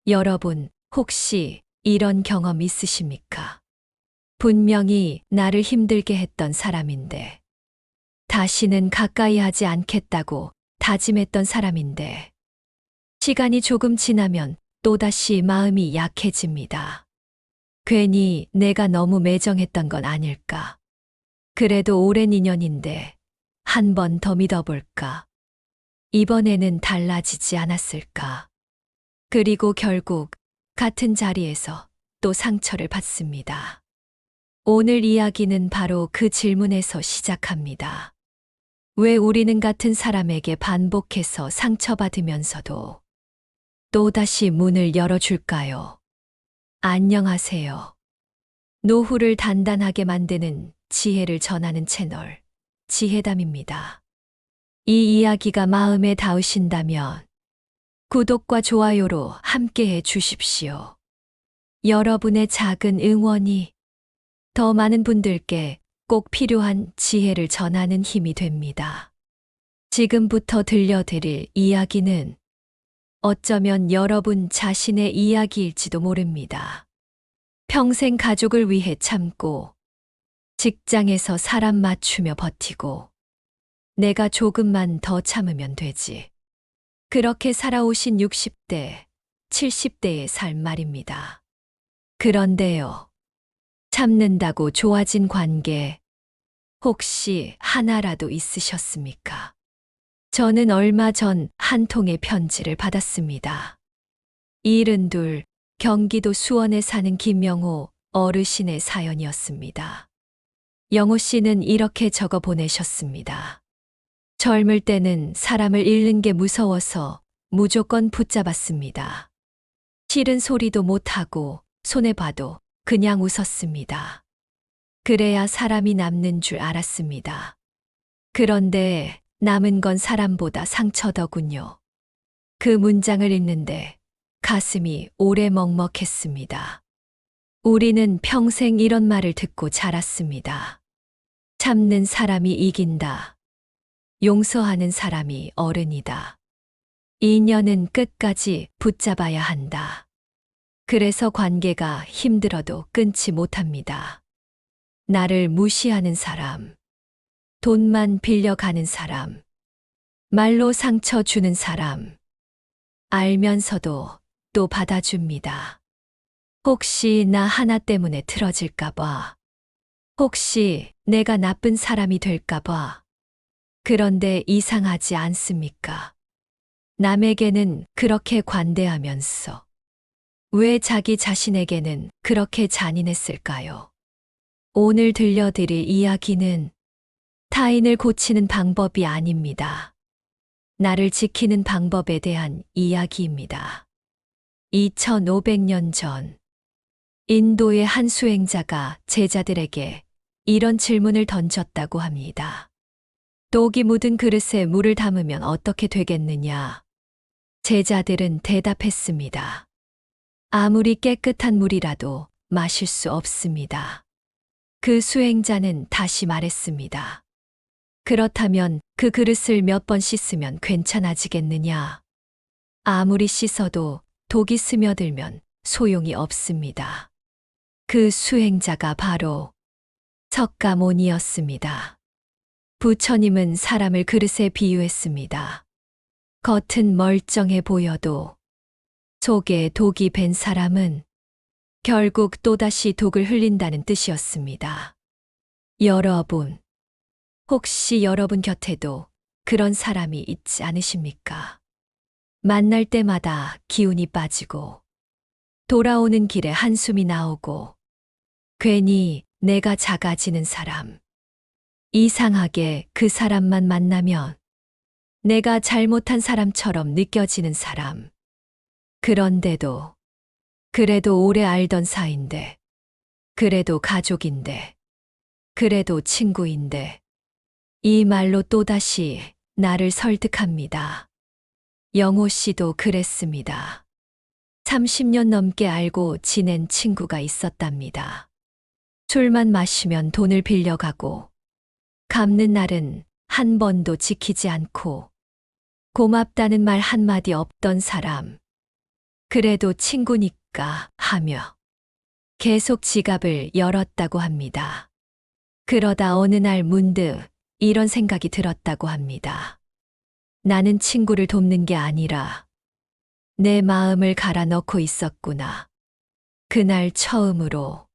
여러분, 혹시 이런 경험 있으십니까? 분명히 나를 힘들게 했던 사람인데, 다시는 가까이 하지 않겠다고 다짐했던 사람인데, 시간이 조금 지나면 또다시 마음이 약해집니다. 괜히 내가 너무 매정했던 건 아닐까? 그래도 오랜 인연인데, 한 번 더 믿어볼까? 이번에는 달라지지 않았을까? 그리고 결국 같은 자리에서 또 상처를 받습니다. 오늘 이야기는 바로 그 질문에서 시작합니다. 왜 우리는 같은 사람에게 반복해서 상처받으면서도 또다시 문을 열어줄까요? 안녕하세요. 노후를 단단하게 만드는 지혜를 전하는 채널, 지혜담입니다. 이 이야기가 마음에 닿으신다면 구독과 좋아요로 함께해 주십시오. 여러분의 작은 응원이 더 많은 분들께 꼭 필요한 지혜를 전하는 힘이 됩니다. 지금부터 들려드릴 이야기는 어쩌면 여러분 자신의 이야기일지도 모릅니다. 평생 가족을 위해 참고, 직장에서 사람 맞추며 버티고, 내가 조금만 더 참으면 되지. 그렇게 살아오신 60대, 70대의 삶 말입니다. 그런데요, 참는다고 좋아진 관계, 혹시 하나라도 있으셨습니까? 저는 얼마 전 한 통의 편지를 받았습니다. 72, 경기도 수원에 사는 김영호 어르신의 사연이었습니다. 영호 씨는 이렇게 적어 보내셨습니다. 젊을 때는 사람을 잃는 게 무서워서 무조건 붙잡았습니다. 싫은 소리도 못하고 손에 봐도 그냥 웃었습니다. 그래야 사람이 남는 줄 알았습니다. 그런데 남은 건 사람보다 상처더군요. 그 문장을 읽는데 가슴이 오래 먹먹했습니다. 우리는 평생 이런 말을 듣고 자랐습니다. 참는 사람이 이긴다. 용서하는 사람이 어른이다. 인연은 끝까지 붙잡아야 한다. 그래서 관계가 힘들어도 끊지 못합니다. 나를 무시하는 사람, 돈만 빌려가는 사람, 말로 상처 주는 사람, 알면서도 또 받아줍니다. 혹시 나 하나 때문에 틀어질까봐, 혹시 내가 나쁜 사람이 될까봐. 그런데 이상하지 않습니까? 남에게는 그렇게 관대하면서 왜 자기 자신에게는 그렇게 잔인했을까요? 오늘 들려드릴 이야기는 타인을 고치는 방법이 아닙니다. 나를 지키는 방법에 대한 이야기입니다. 2500년 전, 인도의 한 수행자가 제자들에게 이런 질문을 던졌다고 합니다. 독이 묻은 그릇에 물을 담으면 어떻게 되겠느냐? 제자들은 대답했습니다. 아무리 깨끗한 물이라도 마실 수 없습니다. 그 수행자는 다시 말했습니다. 그렇다면 그 그릇을 몇 번 씻으면 괜찮아지겠느냐? 아무리 씻어도 독이 스며들면 소용이 없습니다. 그 수행자가 바로 석가모니였습니다. 부처님은 사람을 그릇에 비유했습니다. 겉은 멀쩡해 보여도 속에 독이 밴 사람은 결국 또다시 독을 흘린다는 뜻이었습니다. 여러분, 혹시 여러분 곁에도 그런 사람이 있지 않으십니까? 만날 때마다 기운이 빠지고, 돌아오는 길에 한숨이 나오고, 괜히 내가 작아지는 사람. 이상하게 그 사람만 만나면 내가 잘못한 사람처럼 느껴지는 사람. 그런데도, 그래도 오래 알던 사이인데, 그래도 가족인데, 그래도 친구인데, 이 말로 또다시 나를 설득합니다. 영호 씨도 그랬습니다. 30년 넘게 알고 지낸 친구가 있었답니다. 술만 마시면 돈을 빌려가고, 갚는 날은 한 번도 지키지 않고, 고맙다는 말 한마디 없던 사람. 그래도 친구니까 하며 계속 지갑을 열었다고 합니다. 그러다 어느 날 문득 이런 생각이 들었다고 합니다. 나는 친구를 돕는 게 아니라 내 마음을 갈아 넣고 있었구나. 그날 처음으로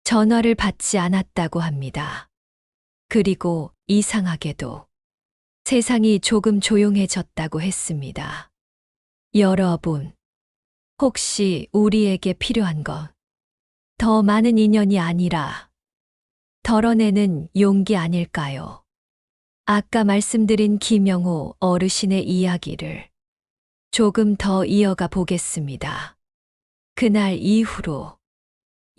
전화를 받지 않았다고 합니다. 그리고 이상하게도 세상이 조금 조용해졌다고 했습니다. 여러분, 혹시 우리에게 필요한 건 더 많은 인연이 아니라 덜어내는 용기 아닐까요? 아까 말씀드린 김영호 어르신의 이야기를 조금 더 이어가 보겠습니다. 그날 이후로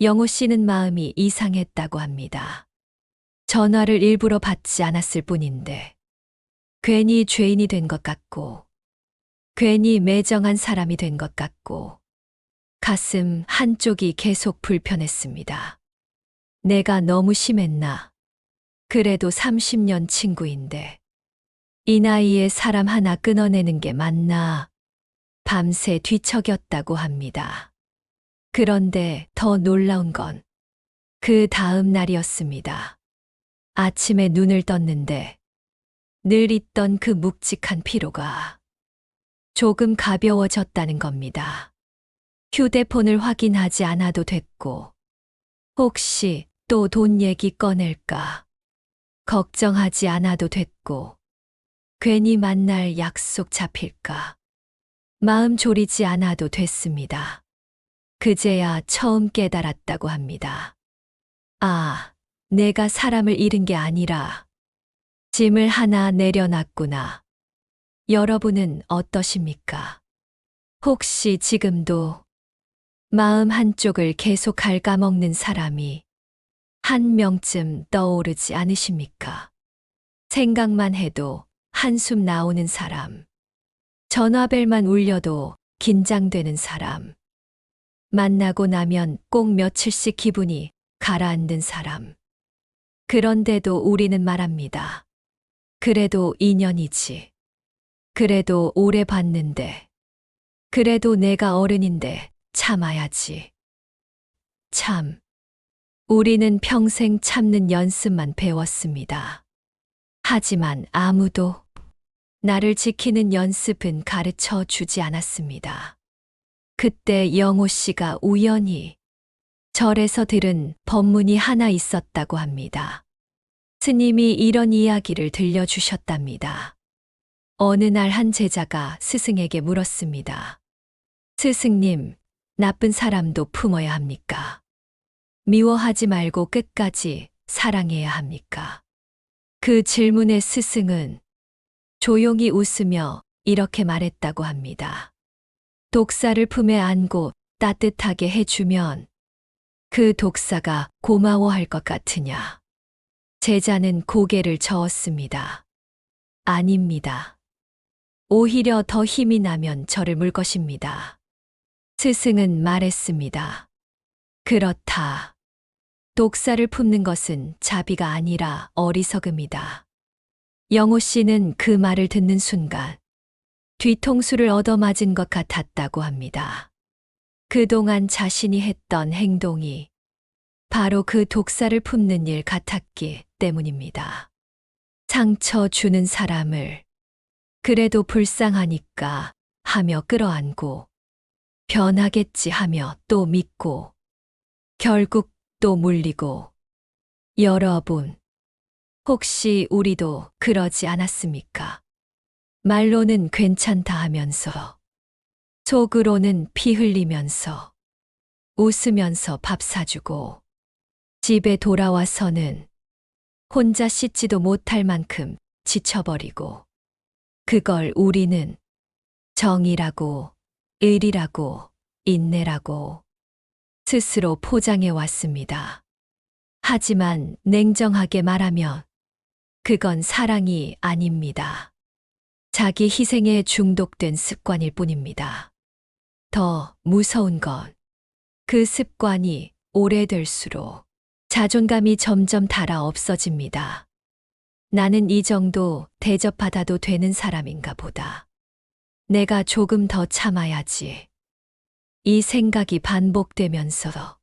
영호 씨는 마음이 이상했다고 합니다. 전화를 일부러 받지 않았을 뿐인데 괜히 죄인이 된 것 같고 괜히 매정한 사람이 된 것 같고 가슴 한쪽이 계속 불편했습니다. 내가 너무 심했나? 그래도 30년 친구인데 이 나이에 사람 하나 끊어내는 게 맞나? 밤새 뒤척였다고 합니다. 그런데 더 놀라운 건 그 다음 날이었습니다. 아침에 눈을 떴는데 늘 있던 그 묵직한 피로가 조금 가벼워졌다는 겁니다. 휴대폰을 확인하지 않아도 됐고, 혹시 또 돈 얘기 꺼낼까? 걱정하지 않아도 됐고, 괜히 만날 약속 잡힐까? 마음 졸이지 않아도 됐습니다. 그제야 처음 깨달았다고 합니다. 아, 내가 사람을 잃은 게 아니라 짐을 하나 내려놨구나. 여러분은 어떠십니까? 혹시 지금도 마음 한쪽을 계속 갉아먹는 사람이 한 명쯤 떠오르지 않으십니까? 생각만 해도 한숨 나오는 사람, 전화벨만 울려도 긴장되는 사람, 만나고 나면 꼭 며칠씩 기분이 가라앉는 사람. 그런데도 우리는 말합니다. 그래도 인연이지. 그래도 오래 봤는데. 그래도 내가 어른인데 참아야지. 참. 우리는 평생 참는 연습만 배웠습니다. 하지만 아무도 나를 지키는 연습은 가르쳐 주지 않았습니다. 그때 영호 씨가 우연히 절에서 들은 법문이 하나 있었다고 합니다. 스님이 이런 이야기를 들려주셨답니다. 어느 날 한 제자가 스승에게 물었습니다. 스승님, 나쁜 사람도 품어야 합니까? 미워하지 말고 끝까지 사랑해야 합니까? 그 질문에 스승은 조용히 웃으며 이렇게 말했다고 합니다. 독사를 품에 안고 따뜻하게 해주면 그 독사가 고마워할 것 같으냐? 제자는 고개를 저었습니다. 아닙니다. 오히려 더 힘이 나면 저를 물 것입니다. 스승은 말했습니다. 그렇다. 독사를 품는 것은 자비가 아니라 어리석음이다. 영호 씨는 그 말을 듣는 순간 뒤통수를 얻어맞은 것 같았다고 합니다. 그동안 자신이 했던 행동이 바로 그 독사를 품는 일 같았기 때문입니다. 상처 주는 사람을 그래도 불쌍하니까 하며 끌어안고 변하겠지 하며 또 믿고 결국 또 물리고. 여러분, 혹시 우리도 그러지 않았습니까? 말로는 괜찮다 하면서 속으로는 피 흘리면서 웃으면서 밥 사주고 집에 돌아와서는 혼자 씻지도 못할 만큼 지쳐버리고 그걸 우리는 정이라고 의리라고 인내라고 스스로 포장해 왔습니다. 하지만 냉정하게 말하면 그건 사랑이 아닙니다. 자기 희생에 중독된 습관일 뿐입니다. 더 무서운 건 그 습관이 오래될수록 자존감이 점점 닳아 없어집니다. 나는 이 정도 대접받아도 되는 사람인가 보다. 내가 조금 더 참아야지. 이 생각이 반복되면서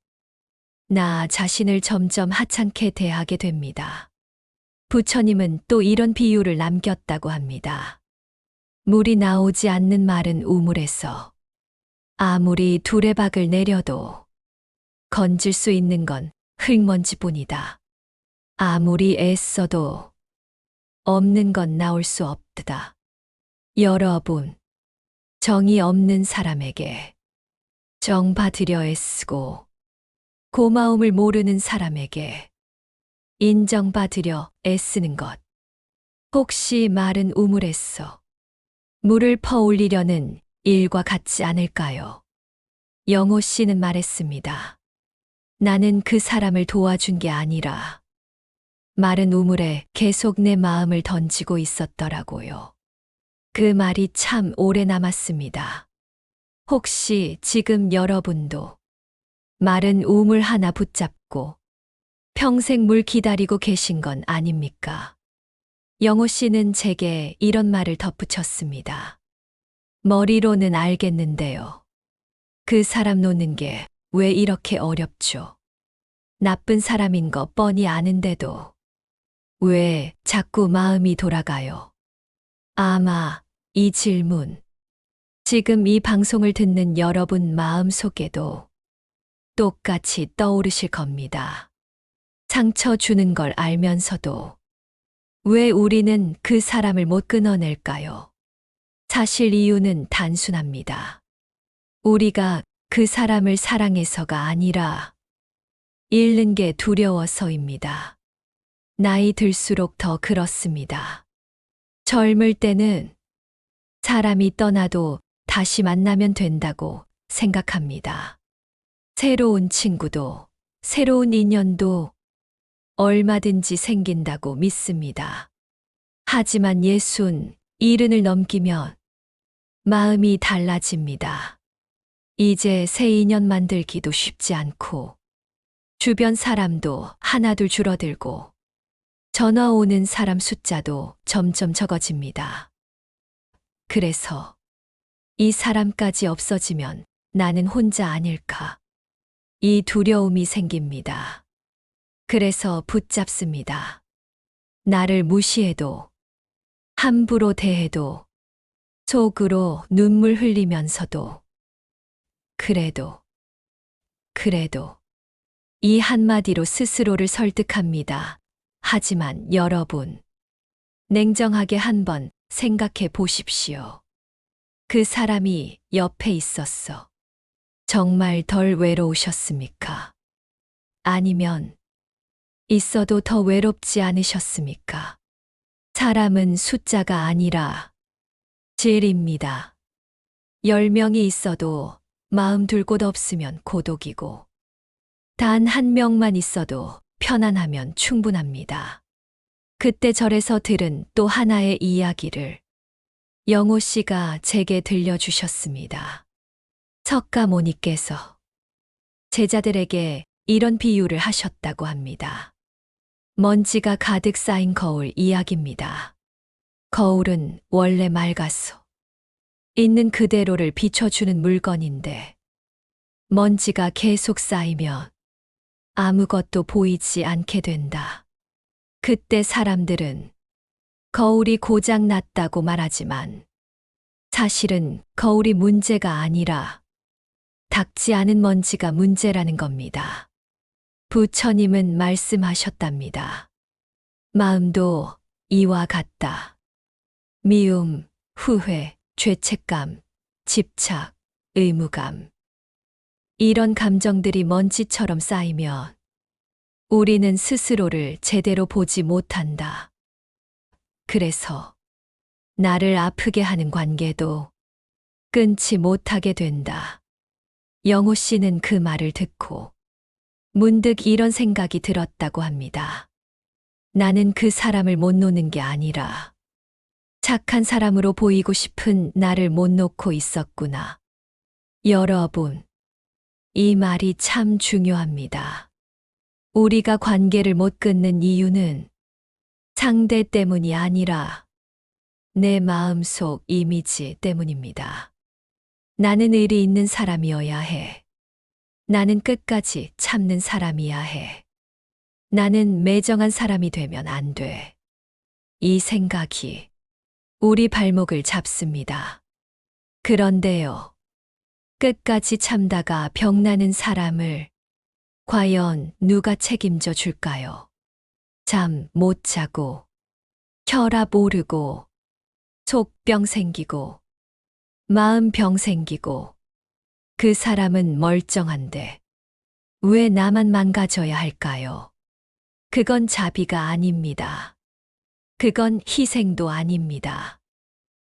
나 자신을 점점 하찮게 대하게 됩니다. 부처님은 또 이런 비유를 남겼다고 합니다. 물이 나오지 않는 마른 우물에서 아무리 두레박을 내려도 건질 수 있는 건 흙먼지뿐이다. 아무리 애써도 없는 건 나올 수 없다. 여러분, 정이 없는 사람에게 정 받으려 애쓰고 고마움을 모르는 사람에게 인정받으려 애쓰는 것. 혹시 마른 우물에서 물을 퍼올리려는 일과 같지 않을까요? 영호 씨는 말했습니다. 나는 그 사람을 도와준 게 아니라 마른 우물에 계속 내 마음을 던지고 있었더라고요. 그 말이 참 오래 남았습니다. 혹시 지금 여러분도 마른 우물 하나 붙잡고 평생 물 기다리고 계신 건 아닙니까? 영호 씨는 제게 이런 말을 덧붙였습니다. 머리로는 알겠는데요. 그 사람 놓는 게 왜 이렇게 어렵죠? 나쁜 사람인 거 뻔히 아는데도 왜 자꾸 마음이 돌아가요? 아마 이 질문, 지금 이 방송을 듣는 여러분 마음 속에도 똑같이 떠오르실 겁니다. 상처 주는 걸 알면서도 왜 우리는 그 사람을 못 끊어낼까요? 사실 이유는 단순합니다. 우리가 그 사람을 사랑해서가 아니라 잃는 게 두려워서입니다. 나이 들수록 더 그렇습니다. 젊을 때는 사람이 떠나도 다시 만나면 된다고 생각합니다. 새로운 친구도, 새로운 인연도 얼마든지 생긴다고 믿습니다. 하지만 70을 넘기면 마음이 달라집니다. 이제 새 인연 만들기도 쉽지 않고 주변 사람도 하나둘 줄어들고 전화 오는 사람 숫자도 점점 적어집니다. 그래서 이 사람까지 없어지면 나는 혼자 아닐까? 이 두려움이 생깁니다. 그래서 붙잡습니다. 나를 무시해도, 함부로 대해도, 속으로 눈물 흘리면서도, 그래도 이 한마디로 스스로를 설득합니다. 하지만 여러분, 냉정하게 한번 생각해 보십시오. 그 사람이 옆에 있었어. 정말 덜 외로우셨습니까? 아니면 있어도 더 외롭지 않으셨습니까? 사람은 숫자가 아니라 질입니다. 10명이 있어도 마음 둘 곳 없으면 고독이고 단 한 명만 있어도 편안하면 충분합니다. 그때 절에서 들은 또 하나의 이야기를 영호 씨가 제게 들려주셨습니다. 석가모니께서 제자들에게 이런 비유를 하셨다고 합니다. 먼지가 가득 쌓인 거울 이야기입니다. 거울은 원래 맑아서 있는 그대로를 비춰주는 물건인데 먼지가 계속 쌓이면 아무것도 보이지 않게 된다. 그때 사람들은 거울이 고장 났다고 말하지만 사실은 거울이 문제가 아니라 닦지 않은 먼지가 문제라는 겁니다. 부처님은 말씀하셨답니다. 마음도 이와 같다. 미움, 후회, 죄책감, 집착, 의무감. 이런 감정들이 먼지처럼 쌓이면 우리는 스스로를 제대로 보지 못한다. 그래서 나를 아프게 하는 관계도 끊지 못하게 된다. 영호 씨는 그 말을 듣고 문득 이런 생각이 들었다고 합니다. 나는 그 사람을 못 놓는 게 아니라 착한 사람으로 보이고 싶은 나를 못 놓고 있었구나. 여러분, 이 말이 참 중요합니다. 우리가 관계를 못 끊는 이유는 상대 때문이 아니라 내 마음속 이미지 때문입니다. 나는 의리 있는 사람이어야 해. 나는 끝까지 참는 사람이야 해. 나는 매정한 사람이 되면 안 돼. 이 생각이 우리 발목을 잡습니다. 그런데요. 끝까지 참다가 병나는 사람을 과연 누가 책임져 줄까요? 잠 못 자고, 혈압 오르고, 속병 생기고, 마음병 생기고, 그 사람은 멀쩡한데 왜 나만 망가져야 할까요? 그건 자비가 아닙니다. 그건 희생도 아닙니다.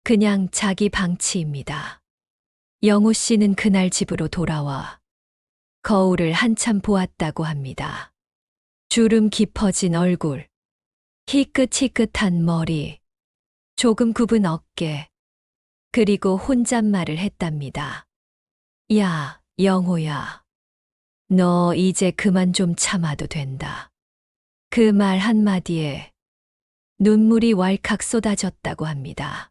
그냥 자기 방치입니다. 영호 씨는 그날 집으로 돌아와 거울을 한참 보았다고 합니다. 주름 깊어진 얼굴, 희끗희끗한 머리, 조금 굽은 어깨, 그리고 혼잣말을 했답니다. 야, 영호야. 너 이제 그만 좀 참아도 된다. 그 말 한마디에 눈물이 왈칵 쏟아졌다고 합니다.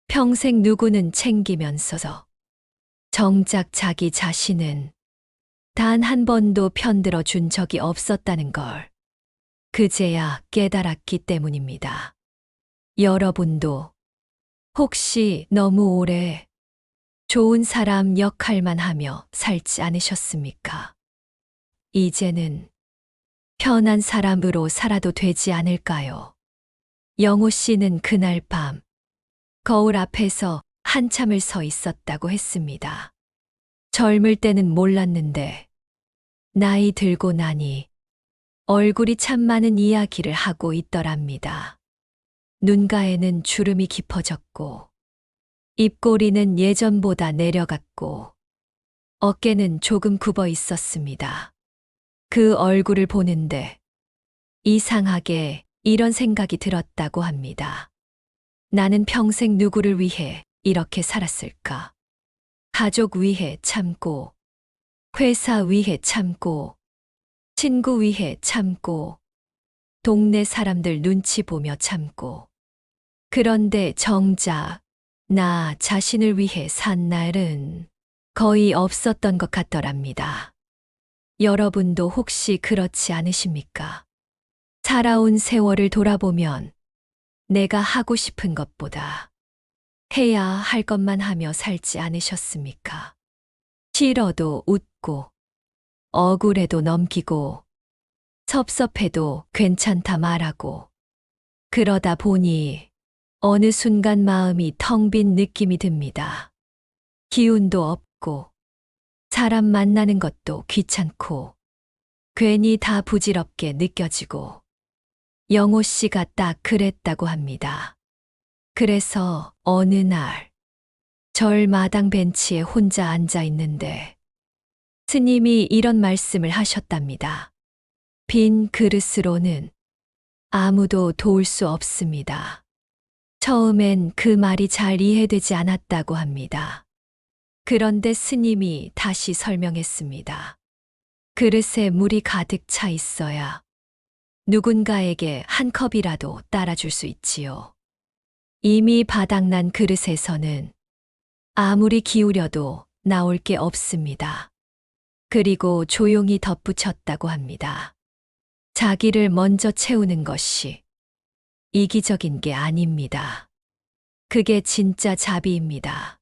평생 누구는 챙기면서 정작 자기 자신은 단 한 번도 편들어 준 적이 없었다는 걸 그제야 깨달았기 때문입니다. 여러분도 혹시 너무 오래 좋은 사람 역할만 하며 살지 않으셨습니까? 이제는 편한 사람으로 살아도 되지 않을까요? 영호 씨는 그날 밤 거울 앞에서 한참을 서 있었다고 했습니다. 젊을 때는 몰랐는데 나이 들고 나니 얼굴이 참 많은 이야기를 하고 있더랍니다. 눈가에는 주름이 깊어졌고 입꼬리는 예전보다 내려갔고 어깨는 조금 굽어 있었습니다. 그 얼굴을 보는데 이상하게 이런 생각이 들었다고 합니다. 나는 평생 누구를 위해 이렇게 살았을까? 가족 위해 참고, 회사 위해 참고, 친구 위해 참고, 동네 사람들 눈치 보며 참고. 그런데 정작 나 자신을 위해 산 날은 거의 없었던 것 같더랍니다. 여러분도 혹시 그렇지 않으십니까? 살아온 세월을 돌아보면 내가 하고 싶은 것보다 해야 할 것만 하며 살지 않으셨습니까? 싫어도 웃고, 억울해도 넘기고, 섭섭해도 괜찮다 말하고, 그러다 보니 어느 순간 마음이 텅 빈 느낌이 듭니다. 기운도 없고, 사람 만나는 것도 귀찮고, 괜히 다 부질없게 느껴지고, 영호 씨가 딱 그랬다고 합니다. 그래서 어느 날, 절 마당 벤치에 혼자 앉아 있는데, 스님이 이런 말씀을 하셨답니다. 빈 그릇으로는 아무도 도울 수 없습니다. 처음엔 그 말이 잘 이해되지 않았다고 합니다. 그런데 스님이 다시 설명했습니다. 그릇에 물이 가득 차 있어야 누군가에게 한 컵이라도 따라줄 수 있지요. 이미 바닥난 그릇에서는 아무리 기울여도 나올 게 없습니다. 그리고 조용히 덧붙였다고 합니다. 자기를 먼저 채우는 것이 이기적인 게 아닙니다. 그게 진짜 자비입니다.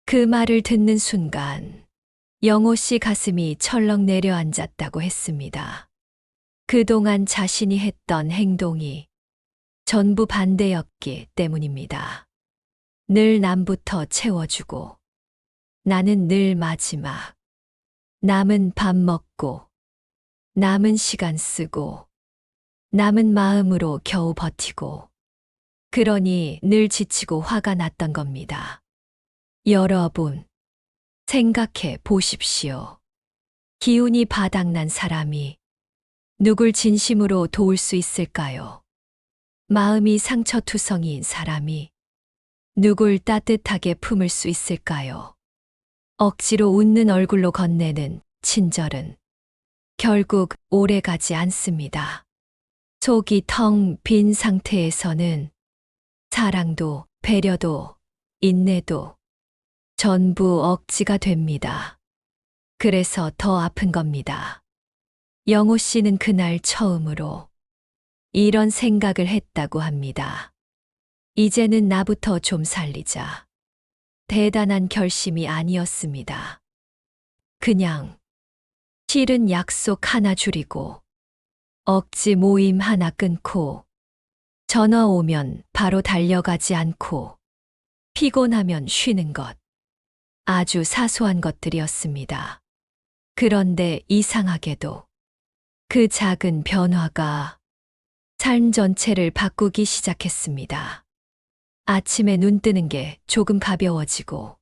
그 말을 듣는 순간 영호 씨 가슴이 철렁 내려앉았다고 했습니다. 그동안 자신이 했던 행동이 전부 반대였기 때문입니다. 늘 남부터 채워주고 나는 늘 마지막. 남은 밥 먹고 남은 시간 쓰고 남은 마음으로 겨우 버티고 그러니 늘 지치고 화가 났던 겁니다. 여러분, 생각해 보십시오. 기운이 바닥난 사람이 누굴 진심으로 도울 수 있을까요? 마음이 상처투성이인 사람이 누굴 따뜻하게 품을 수 있을까요? 억지로 웃는 얼굴로 건네는 친절은 결국 오래 가지 않습니다. 속이 텅 빈 상태에서는 사랑도 배려도 인내도 전부 억지가 됩니다. 그래서 더 아픈 겁니다. 영호 씨는 그날 처음으로 이런 생각을 했다고 합니다. 이제는 나부터 좀 살리자. 대단한 결심이 아니었습니다. 그냥 싫은 약속 하나 줄이고 억지 모임 하나 끊고 전화 오면 바로 달려가지 않고 피곤하면 쉬는 것. 아주 사소한 것들이었습니다. 그런데 이상하게도 그 작은 변화가 삶 전체를 바꾸기 시작했습니다. 아침에 눈 뜨는 게 조금 가벼워지고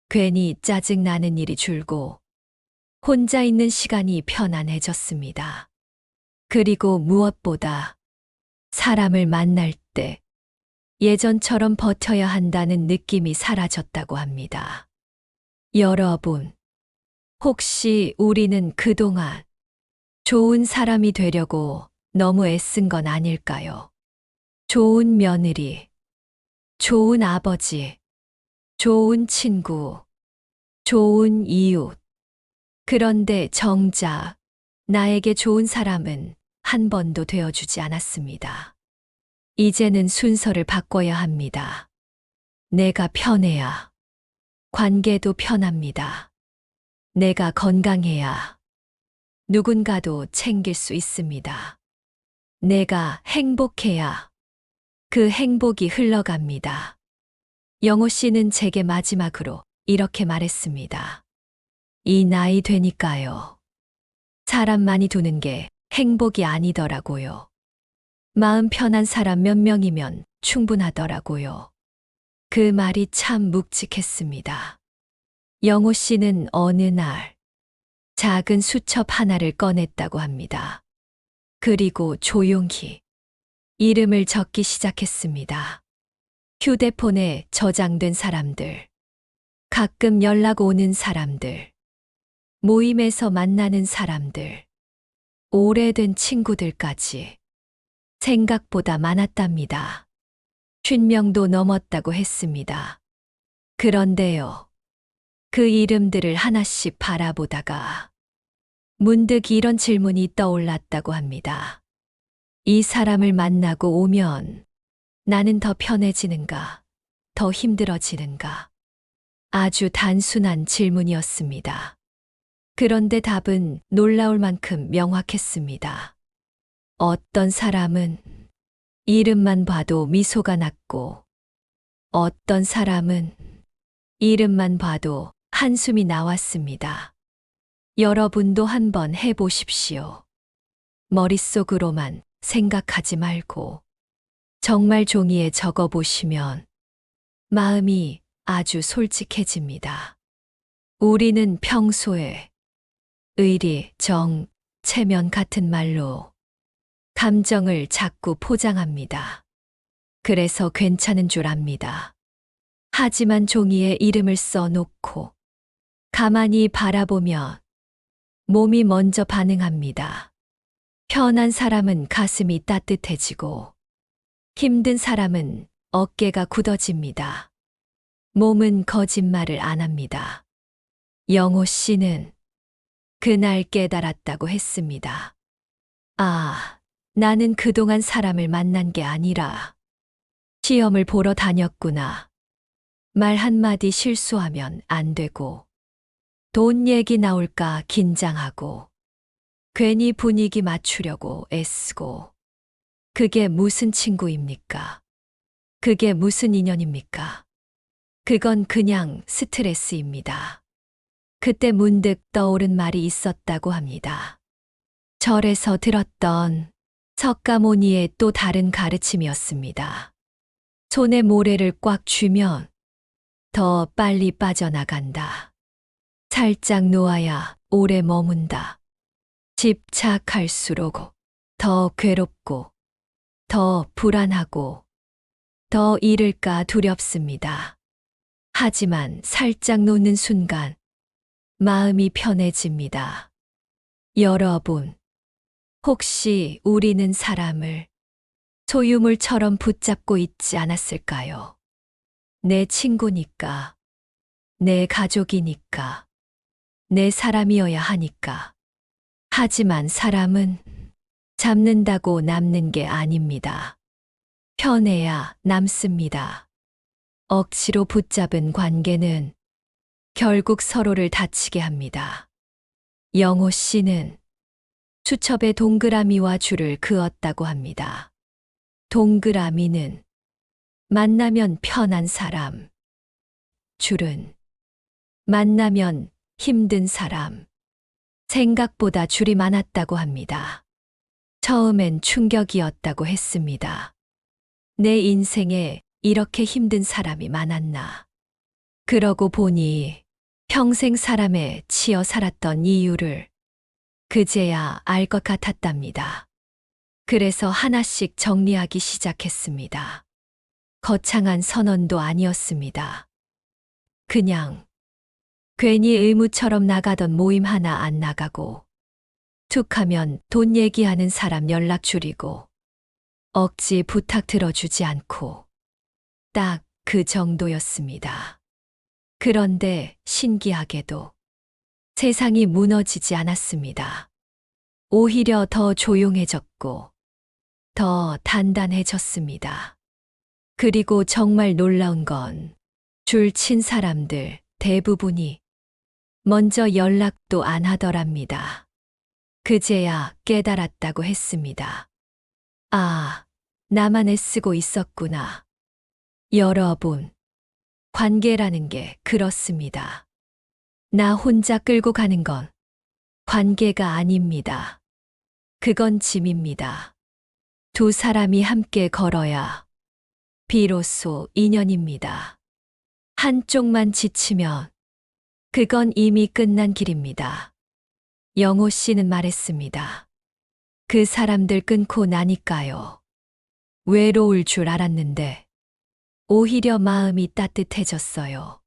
괜히 짜증 나는 일이 줄고 혼자 있는 시간이 편안해졌습니다. 그리고 무엇보다 사람을 만날 때 예전처럼 버텨야 한다는 느낌이 사라졌다고 합니다. 여러분, 혹시 우리는 그동안 좋은 사람이 되려고 너무 애쓴 건 아닐까요? 좋은 며느리, 좋은 아버지, 좋은 친구, 좋은 이웃. 그런데 정작 나에게 좋은 사람은 한 번도 되어주지 않았습니다. 이제는 순서를 바꿔야 합니다. 내가 편해야 관계도 편합니다. 내가 건강해야 누군가도 챙길 수 있습니다. 내가 행복해야 그 행복이 흘러갑니다. 영호 씨는 제게 마지막으로 이렇게 말했습니다. 이 나이 되니까요. 사람 많이 두는 게 행복이 아니더라고요. 마음 편한 사람 몇 명이면 충분하더라고요. 그 말이 참 묵직했습니다. 영호 씨는 어느 날 작은 수첩 하나를 꺼냈다고 합니다. 그리고 조용히 이름을 적기 시작했습니다. 휴대폰에 저장된 사람들, 가끔 연락 오는 사람들, 모임에서 만나는 사람들, 오래된 친구들까지 생각보다 많았답니다. 50명도 넘었다고 했습니다. 그런데요, 그 이름들을 하나씩 바라보다가 문득 이런 질문이 떠올랐다고 합니다. 이 사람을 만나고 오면 나는 더 편해지는가, 더 힘들어지는가? 아주 단순한 질문이었습니다. 그런데 답은 놀라울 만큼 명확했습니다. 어떤 사람은 이름만 봐도 미소가 났고, 어떤 사람은 이름만 봐도 한숨이 나왔습니다. 여러분도 한번 해보십시오. 머릿속으로만 생각하지 말고 정말 종이에 적어보시면 마음이 아주 솔직해집니다. 우리는 평소에 의리, 정, 체면 같은 말로 감정을 자꾸 포장합니다. 그래서 괜찮은 줄 압니다. 하지만 종이에 이름을 써놓고 가만히 바라보면 몸이 먼저 반응합니다. 편한 사람은 가슴이 따뜻해지고 힘든 사람은 어깨가 굳어집니다. 몸은 거짓말을 안 합니다. 영호 씨는 그날 깨달았다고 했습니다. 아, 나는 그동안 사람을 만난 게 아니라 시험을 보러 다녔구나. 말 한마디 실수하면 안 되고, 돈 얘기 나올까 긴장하고, 괜히 분위기 맞추려고 애쓰고, 그게 무슨 친구입니까? 그게 무슨 인연입니까? 그건 그냥 스트레스입니다. 그때 문득 떠오른 말이 있었다고 합니다. 절에서 들었던 석가모니의 또 다른 가르침이었습니다. 손에 모래를 꽉 쥐면 더 빨리 빠져나간다. 살짝 놓아야 오래 머문다. 집착할수록 더 괴롭고, 더 불안하고, 더 잃을까 두렵습니다. 하지만 살짝 놓는 순간 마음이 편해집니다. 여러분, 혹시 우리는 사람을 소유물처럼 붙잡고 있지 않았을까요? 내 친구니까, 내 가족이니까, 내 사람이어야 하니까. 하지만 사람은 잡는다고 남는 게 아닙니다. 편해야 남습니다. 억지로 붙잡은 관계는 결국 서로를 다치게 합니다. 영호 씨는 수첩에 동그라미와 줄을 그었다고 합니다. 동그라미는 만나면 편한 사람, 줄은 만나면 힘든 사람. 생각보다 줄이 많았다고 합니다. 처음엔 충격이었다고 했습니다. 내 인생에 이렇게 힘든 사람이 많았나. 그러고 보니 평생 사람에 치여 살았던 이유를 그제야 알 것 같았답니다. 그래서 하나씩 정리하기 시작했습니다. 거창한 선언도 아니었습니다. 그냥 괜히 의무처럼 나가던 모임 하나 안 나가고, 툭 하면 돈 얘기하는 사람 연락 줄이고, 억지 부탁 들어주지 않고, 딱 그 정도였습니다. 그런데 신기하게도 세상이 무너지지 않았습니다. 오히려 더 조용해졌고, 더 단단해졌습니다. 그리고 정말 놀라운 건 줄 친 사람들 대부분이 먼저 연락도 안 하더랍니다. 그제야 깨달았다고 했습니다. 아, 나만 애쓰고 있었구나. 여러분, 관계라는 게 그렇습니다. 나 혼자 끌고 가는 건 관계가 아닙니다. 그건 짐입니다. 두 사람이 함께 걸어야 비로소 인연입니다. 한쪽만 지치면 그건 이미 끝난 길입니다. 영호 씨는 말했습니다. 그 사람들 끊고 나니까요. 외로울 줄 알았는데 오히려 마음이 따뜻해졌어요.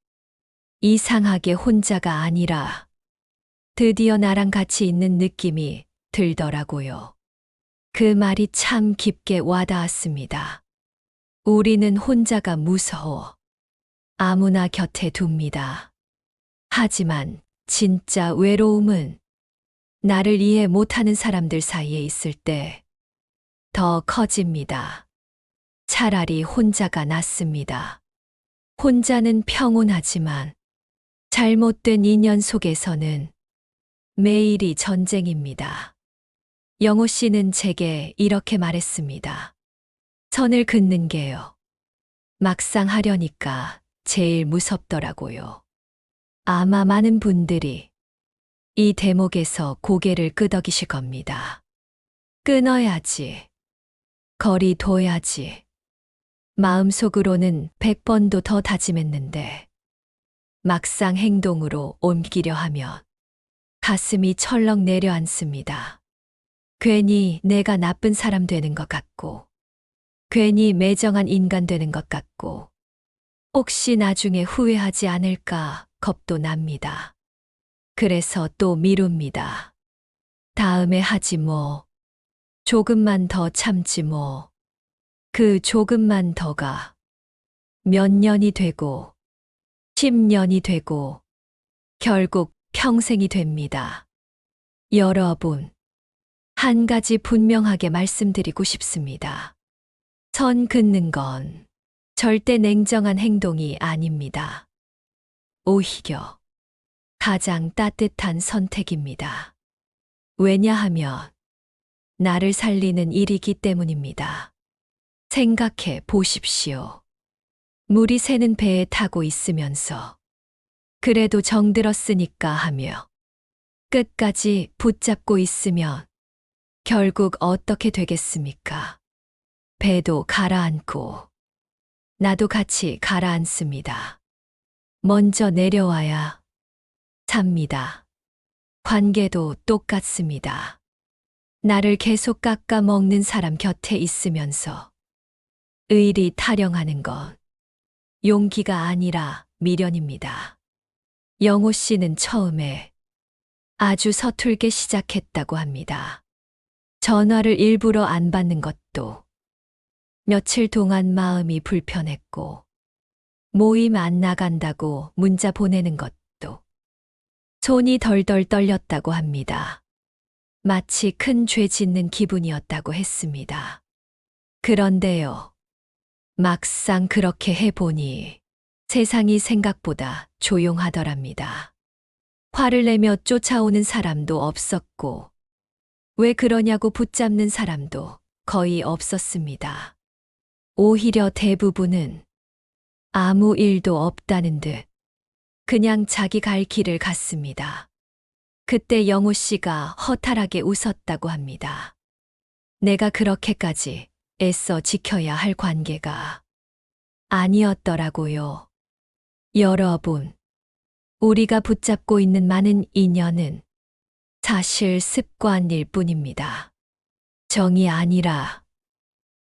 이상하게 혼자가 아니라 드디어 나랑 같이 있는 느낌이 들더라고요. 그 말이 참 깊게 와닿았습니다. 우리는 혼자가 무서워 아무나 곁에 둡니다. 하지만 진짜 외로움은 나를 이해 못하는 사람들 사이에 있을 때 더 커집니다. 차라리 혼자가 낫습니다. 혼자는 평온하지만 잘못된 인연 속에서는 매일이 전쟁입니다. 영호 씨는 제게 이렇게 말했습니다. 선을 긋는 게요. 막상 하려니까 제일 무섭더라고요. 아마 많은 분들이 이 대목에서 고개를 끄덕이실 겁니다. 끊어야지. 거리 둬야지. 마음속으로는 100번도 더 다짐했는데 막상 행동으로 옮기려 하면 가슴이 철렁 내려앉습니다. 괜히 내가 나쁜 사람 되는 것 같고, 괜히 매정한 인간 되는 것 같고, 혹시 나중에 후회하지 않을까 겁도 납니다. 그래서 또 미룹니다. 다음에 하지 뭐. 조금만 더 참지 뭐. 그 조금만 더가 몇 년이 되고 10년이 되고 결국 평생이 됩니다. 여러분, 한 가지 분명하게 말씀드리고 싶습니다. 선 긋는 건 절대 냉정한 행동이 아닙니다. 오히려 가장 따뜻한 선택입니다. 왜냐하면 나를 살리는 일이기 때문입니다. 생각해 보십시오. 물이 새는 배에 타고 있으면서 그래도 정들었으니까 하며 끝까지 붙잡고 있으면 결국 어떻게 되겠습니까? 배도 가라앉고 나도 같이 가라앉습니다. 먼저 내려와야 삽니다. 관계도 똑같습니다. 나를 계속 깎아 먹는 사람 곁에 있으면서 의리 타령하는 건 용기가 아니라 미련입니다. 영호 씨는 처음에 아주 서툴게 시작했다고 합니다. 전화를 일부러 안 받는 것도 며칠 동안 마음이 불편했고, 모임 안 나간다고 문자 보내는 것도 손이 덜덜 떨렸다고 합니다. 마치 큰 죄 짓는 기분이었다고 했습니다. 그런데요. 막상 그렇게 해보니 세상이 생각보다 조용하더랍니다. 화를 내며 쫓아오는 사람도 없었고, 왜 그러냐고 붙잡는 사람도 거의 없었습니다. 오히려 대부분은 아무 일도 없다는 듯 그냥 자기 갈 길을 갔습니다. 그때 영호 씨가 허탈하게 웃었다고 합니다. 내가 그렇게까지 애써 지켜야 할 관계가 아니었더라고요. 여러분, 우리가 붙잡고 있는 많은 인연은 사실 습관일 뿐입니다. 정이 아니라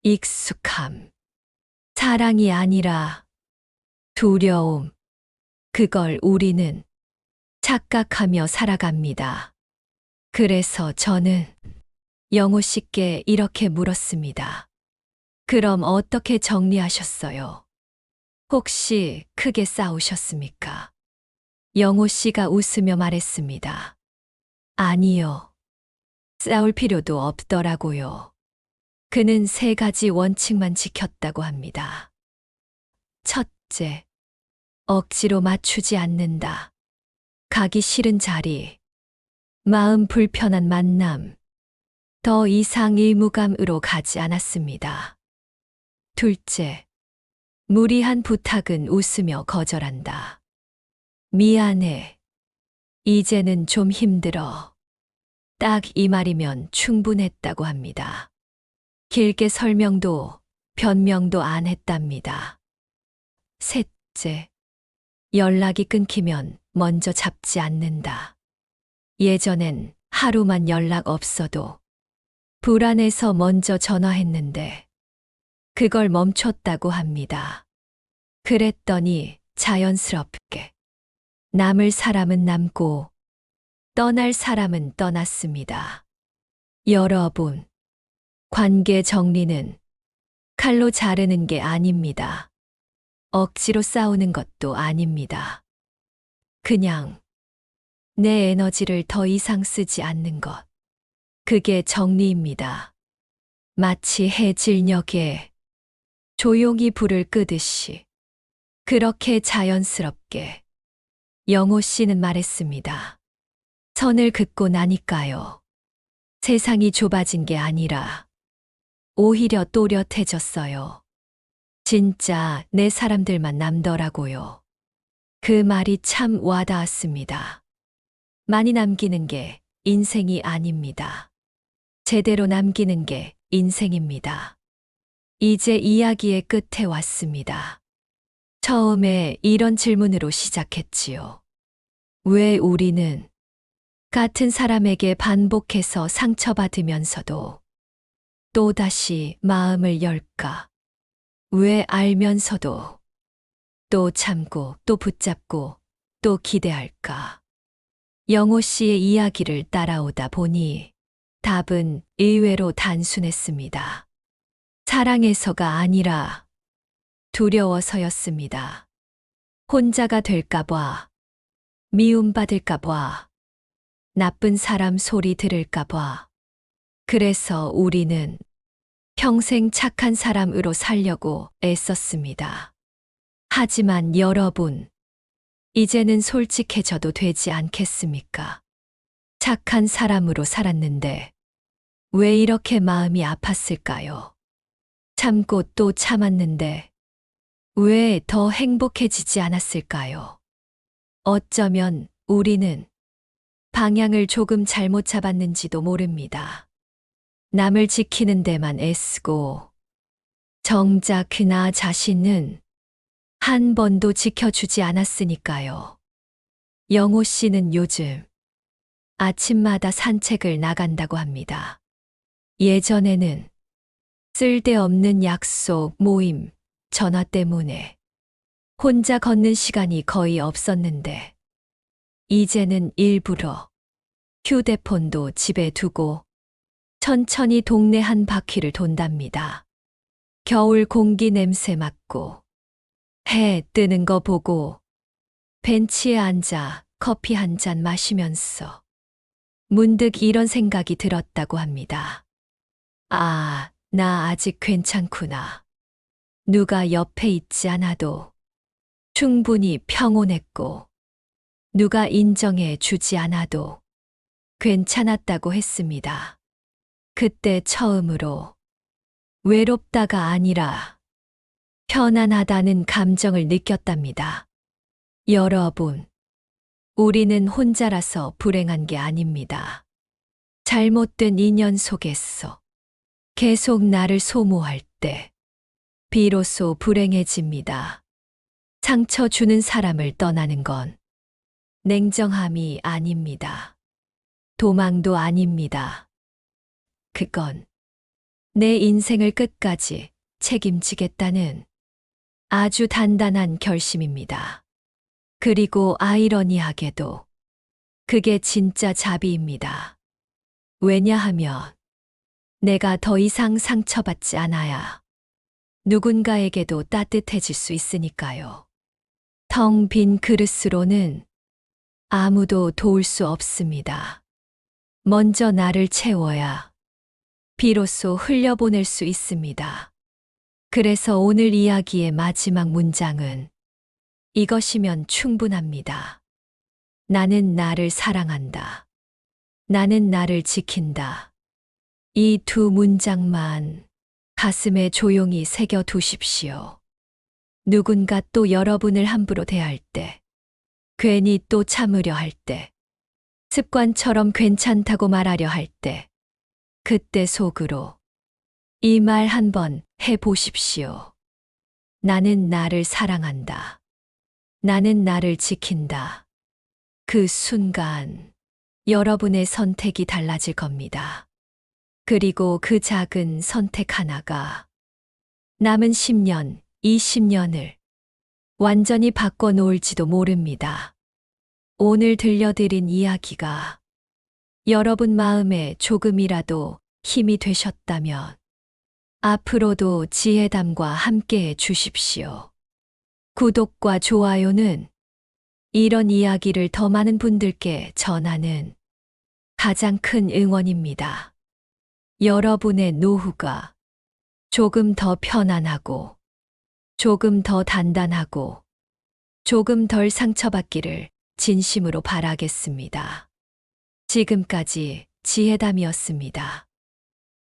익숙함, 사랑이 아니라 두려움, 그걸 우리는 착각하며 살아갑니다. 그래서 저는 영호 씨께 이렇게 물었습니다. 그럼 어떻게 정리하셨어요? 혹시 크게 싸우셨습니까? 영호 씨가 웃으며 말했습니다. 아니요. 싸울 필요도 없더라고요. 그는 3가지 원칙만 지켰다고 합니다. 첫째, 억지로 맞추지 않는다. 가기 싫은 자리, 마음 불편한 만남, 더 이상 의무감으로 가지 않았습니다. 둘째, 무리한 부탁은 웃으며 거절한다. 미안해. 이제는 좀 힘들어. 딱 이 말이면 충분했다고 합니다. 길게 설명도 변명도 안 했답니다. 셋째, 연락이 끊기면 먼저 잡지 않는다. 예전엔 하루만 연락 없어도 불안해서 먼저 전화했는데 그걸 멈췄다고 합니다. 그랬더니 자연스럽게 남을 사람은 남고 떠날 사람은 떠났습니다. 여러분, 관계 정리는 칼로 자르는 게 아닙니다. 억지로 싸우는 것도 아닙니다. 그냥 내 에너지를 더 이상 쓰지 않는 것. 그게 정리입니다. 마치 해질녘에 조용히 불을 끄듯이 그렇게 자연스럽게 영호 씨는 말했습니다. 선을 긋고 나니까요. 세상이 좁아진 게 아니라 오히려 또렷해졌어요. 진짜 내 사람들만 남더라고요. 그 말이 참 와닿았습니다. 많이 남기는 게 인생이 아닙니다. 제대로 남기는 게 인생입니다. 이제 이야기의 끝에 왔습니다. 처음에 이런 질문으로 시작했지요. 왜 우리는 같은 사람에게 반복해서 상처받으면서도 또다시 마음을 열까? 왜 알면서도 또 참고 또 붙잡고 또 기대할까? 영호 씨의 이야기를 따라오다 보니 답은 의외로 단순했습니다. 사랑해서가 아니라 두려워서였습니다. 혼자가 될까봐, 미움받을까봐, 나쁜 사람 소리 들을까봐. 그래서 우리는 평생 착한 사람으로 살려고 애썼습니다. 하지만 여러분, 이제는 솔직해져도 되지 않겠습니까? 착한 사람으로 살았는데 왜 이렇게 마음이 아팠을까요? 참고 또 참았는데 왜 더 행복해지지 않았을까요? 어쩌면 우리는 방향을 조금 잘못 잡았는지도 모릅니다. 남을 지키는 데만 애쓰고 정작 나 자신은 한 번도 지켜주지 않았으니까요. 영호 씨는 요즘 아침마다 산책을 나간다고 합니다. 예전에는 쓸데없는 약속, 모임, 전화 때문에 혼자 걷는 시간이 거의 없었는데 이제는 일부러 휴대폰도 집에 두고 천천히 동네 한 바퀴를 돈답니다. 겨울 공기 냄새 맡고 해 뜨는 거 보고 벤치에 앉아 커피 한 잔 마시면서 문득 이런 생각이 들었다고 합니다. 아, 나 아직 괜찮구나. 누가 옆에 있지 않아도 충분히 평온했고, 누가 인정해 주지 않아도 괜찮았다고 했습니다. 그때 처음으로 외롭다가 아니라 편안하다는 감정을 느꼈답니다. 여러분, 우리는 혼자라서 불행한 게 아닙니다. 잘못된 인연 속에서 계속 나를 소모할 때 비로소 불행해집니다. 상처 주는 사람을 떠나는 건 냉정함이 아닙니다. 도망도 아닙니다. 그건 내 인생을 끝까지 책임지겠다는 아주 단단한 결심입니다. 그리고 아이러니하게도 그게 진짜 자비입니다. 왜냐하면 내가 더 이상 상처받지 않아야 누군가에게도 따뜻해질 수 있으니까요. 텅 빈 그릇으로는 아무도 도울 수 없습니다. 먼저 나를 채워야 비로소 흘려보낼 수 있습니다. 그래서 오늘 이야기의 마지막 문장은 이것이면 충분합니다. 나는 나를 사랑한다. 나는 나를 지킨다. 이 두 문장만 가슴에 조용히 새겨 두십시오. 누군가 또 여러분을 함부로 대할 때, 괜히 또 참으려 할 때, 습관처럼 괜찮다고 말하려 할 때, 그때 속으로 이 말 한번 해보십시오. 나는 나를 사랑한다. 나는 나를 지킨다. 그 순간 여러분의 선택이 달라질 겁니다. 그리고 그 작은 선택 하나가 남은 10년, 20년을 완전히 바꿔놓을지도 모릅니다. 오늘 들려드린 이야기가 여러분 마음에 조금이라도 힘이 되셨다면 앞으로도 지혜담과 함께해 주십시오. 구독과 좋아요는 이런 이야기를 더 많은 분들께 전하는 가장 큰 응원입니다. 여러분의 노후가 조금 더 편안하고, 조금 더 단단하고, 조금 덜 상처받기를 진심으로 바라겠습니다. 지금까지 지혜담이었습니다.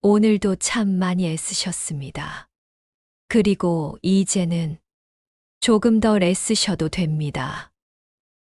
오늘도 참 많이 애쓰셨습니다. 그리고 이제는 조금 더 애쓰셔도 됩니다.